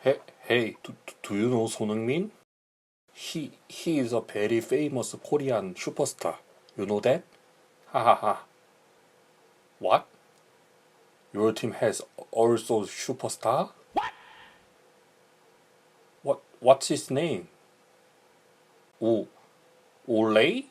Hey, do you know 손흥민? He is a very famous Korean superstar. You know that? Hahaha. What? Your team has also superstar? What's his name? 오, 올레이?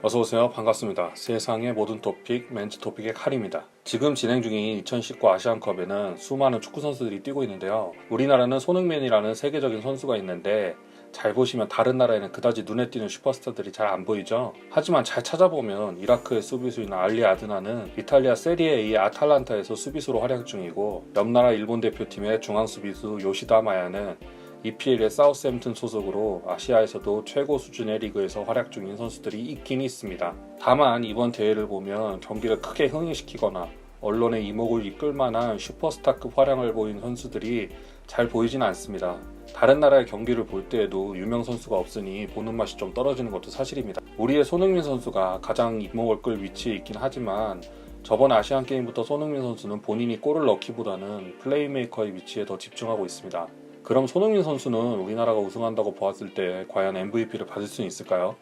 어서오세요. 반갑습니다. 세상의 모든 토픽, 멘즈 토픽의 칼입니다. 지금 진행 중인 2019 아시안컵에는 수많은 축구 선수들이 뛰고 있는데요. 우리나라는 손흥민이라는 세계적인 선수가 있는데 잘 보시면 다른 나라에는 그다지 눈에 띄는 슈퍼스타들이 잘 안 보이죠. 하지만 잘 찾아보면 이라크의 수비수인 알리 아드나는 이탈리아 세리에 A 아탈란타에서 수비수로 활약 중이고, 옆 나라 일본 대표팀의 중앙 수비수 요시다 마야는 EPL의 사우스햄튼 소속으로 아시아에서도 최고 수준의 리그에서 활약 중인 선수들이 있긴 있습니다. 다만 이번 대회를 보면 경기를 크게 흥행시키거나 언론의 이목을 이끌 만한 슈퍼스타급 활약을 보인 선수들이 잘 보이진 않습니다. 다른 나라의 경기를 볼 때에도 유명 선수가 없으니 보는 맛이 좀 떨어지는 것도 사실입니다. 우리의 손흥민 선수가 가장 이목을 끌 위치에 있긴 하지만 저번 아시안게임부터 손흥민 선수는 본인이 골을 넣기보다는 플레이메이커의 위치에 더 집중하고 있습니다. 그럼 손흥민 선수는 우리나라가 우승한다고 보았을 때 과연 MVP를 받을 수 있을까요?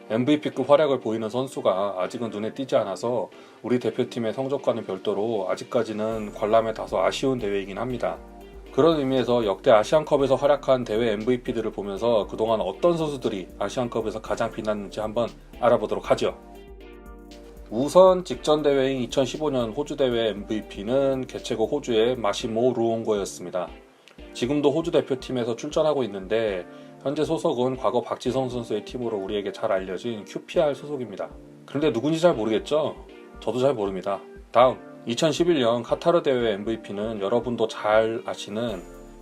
MVP급 활약을 보이는 선수가 아직은 눈에 띄지 않아서 우리 대표팀의 성적과는 별도로 아직까지는 관람에 다소 아쉬운 대회이긴 합니다. 그런 의미에서 역대 아시안컵에서 활약한 대회 MVP들을 보면서 그동안 어떤 선수들이 아시안컵에서 가장 빛났는지 한번 알아보도록 하죠. 우선 직전 대회인 2015년 호주 대회 MVP는 개최국 호주의 마시모 루옹고였습니다. 지금도 호주 대표팀에서 출전하고 있는데 현재 소속은 과거 박지성 선수의 팀으로 우리에게 잘 알려진 QPR 소속입니다. 그런데 누군지 잘 모르겠죠? 저도 잘 모릅니다. 다음 2011년 카타르 대회 MVP는 여러분도 잘 아시는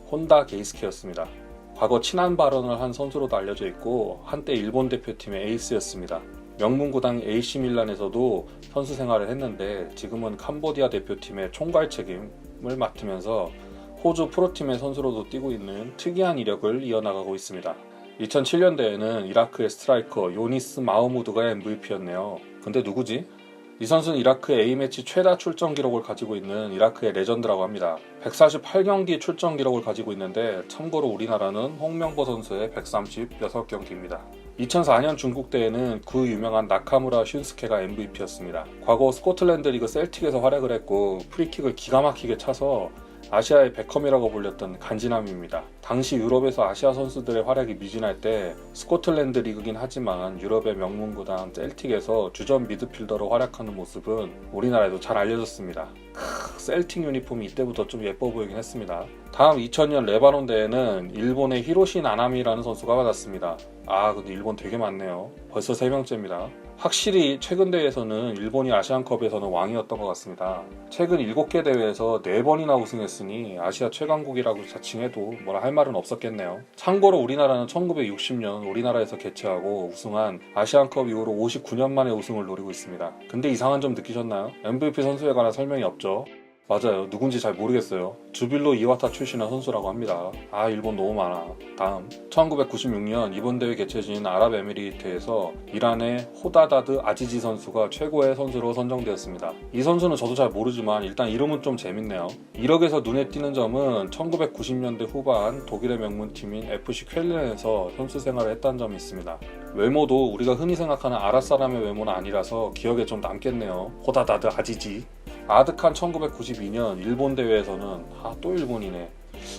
혼다 게이스케였습니다. 과거 친한 발언을 한 선수로도 알려져 있고 한때 일본 대표팀의 에이스였습니다. 명문구단 AC 밀란에서도 선수 생활을 했는데 지금은 캄보디아 대표팀의 총괄 책임을 맡으면서 호주 프로팀의 선수로도 뛰고 있는 특이한 이력을 이어나가고 있습니다. 2007년대에는 이라크의 스트라이커 요니스 마흐무드가 MVP였네요. 근데 누구지? 이 선수는 이라크의 A매치 최다 출전 기록을 가지고 있는 이라크의 레전드라고 합니다. 148경기 출전 기록을 가지고 있는데 참고로 우리나라는 홍명보 선수의 136경기입니다. 2004년 중국 대회는 그 유명한 나카무라 슌스케가 MVP였습니다. 과거 스코틀랜드 리그 셀틱에서 활약을 했고 프리킥을 기가 막히게 차서 아시아의 베컴이라고 불렸던 간지남입니다. 당시 유럽에서 아시아 선수들의 활약이 미진할 때 스코틀랜드 리그긴 하지만 유럽의 명문구단 셀틱에서 주전 미드필더로 활약하는 모습은 우리나라에도 잘 알려졌습니다. 셀틱 유니폼이 이때부터 좀 예뻐 보이긴 했습니다. 다음 2000년 레바논 대회는 일본의 히로시 나나미라는 선수가 받았습니다. 근데 일본 되게 많네요. 벌써 3명째입니다. 확실히 최근 대회에서는 일본이 아시안컵에서는 왕이었던 것 같습니다. 최근 7개 대회에서 4번이나 우승했으니 아시아 최강국이라고 자칭해도 뭐라 할 말은 없었겠네요. 참고로 우리나라는 1960년 우리나라에서 개최하고 우승한 아시안컵 이후로 59년 만에 우승을 노리고 있습니다. 근데 이상한 점 느끼셨나요? MVP 선수에 관한 설명이 없죠. 맞아요. 누군지 잘 모르겠어요. 주빌로 이와타 출신의 선수라고 합니다. 일본 너무 많아. 다음 1996년 이번 대회 개최진 아랍에미리트에서 이란의 호다다드 아지지 선수가 최고의 선수로 선정되었습니다. 이 선수는 저도 잘 모르지만 일단 이름은 좀 재밌네요. 이력에서 눈에 띄는 점은 1990년대 후반 독일의 명문팀인 FC 쾰른에서 선수 생활을 했다는 점이 있습니다. 외모도 우리가 흔히 생각하는 아랍 사람의 외모는 아니라서 기억에 좀 남겠네요. 호다다드 아지지. 아득한 1992년 일본 대회에서는 또 일본이네.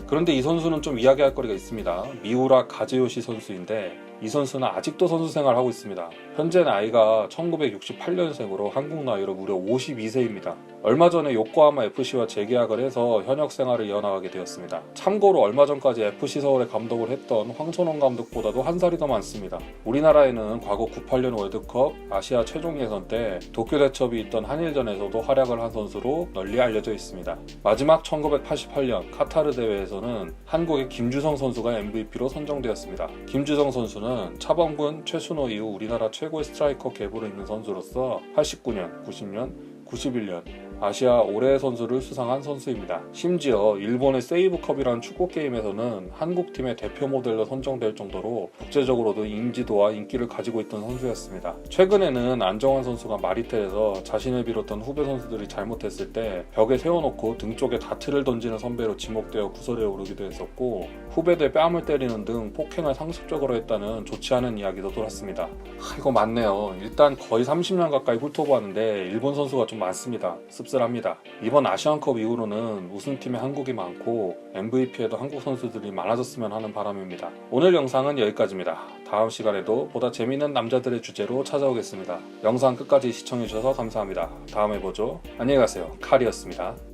그런데 이 선수는 좀 이야기할 거리가 있습니다. 미우라 가즈요시 선수인데 이 선수는 아직도 선수 생활을 하고 있습니다. 현재 나이가 1968년생으로 한국 나이로 무려 52세입니다. 얼마 전에 요코하마 FC와 재계약을 해서 현역 생활을 이어나가게 되었습니다. 참고로 얼마 전까지 FC 서울의 감독을 했던 황선홍 감독보다도 한 살이 더 많습니다. 우리나라에는 과거 98년 월드컵 아시아 최종 예선 때 도쿄 대첩이 있던 한일전에서도 활약을 한 선수로 널리 알려져 있습니다. 마지막 1988년 카타르 대회에서는 한국의 김주성 선수가 MVP로 선정되었습니다. 김주성 선수는 차범근, 최순호 이후 우리나라 최고의 스트라이커 계보를 잇는 선수로서 89년, 90년, 91년 아시아 올해의 선수를 수상한 선수입니다. 심지어 일본의 세이브컵이라는 축구 게임에서는 한국팀의 대표 모델로 선정될 정도로 국제적으로도 인지도와 인기를 가지고 있던 선수였습니다. 최근에는 안정환 선수가 마리텔에서 자신을 비롯한 후배 선수들이 잘못했을 때 벽에 세워놓고 등 쪽에 다트를 던지는 선배로 지목되어 구설에 오르기도 했었고, 후배들 뺨을 때리는 등 폭행을 상습적으로 했다는 좋지 않은 이야기도 돌았습니다. 이거 맞네요. 일단 거의 30년 가까이 훑어보았는데 일본 선수가 좀 많습니다. 씁쓸합니다. 이번 아시안컵 이후로는 우승팀에 한국이 많고 MVP에도 한국 선수들이 많아졌으면 하는 바람입니다. 오늘 영상은 여기까지입니다. 다음 시간에도 보다 재미있는 남자들의 주제로 찾아오겠습니다. 영상 끝까지 시청해주셔서 감사합니다. 다음에 보죠. 안녕히 가세요. 칼이었습니다.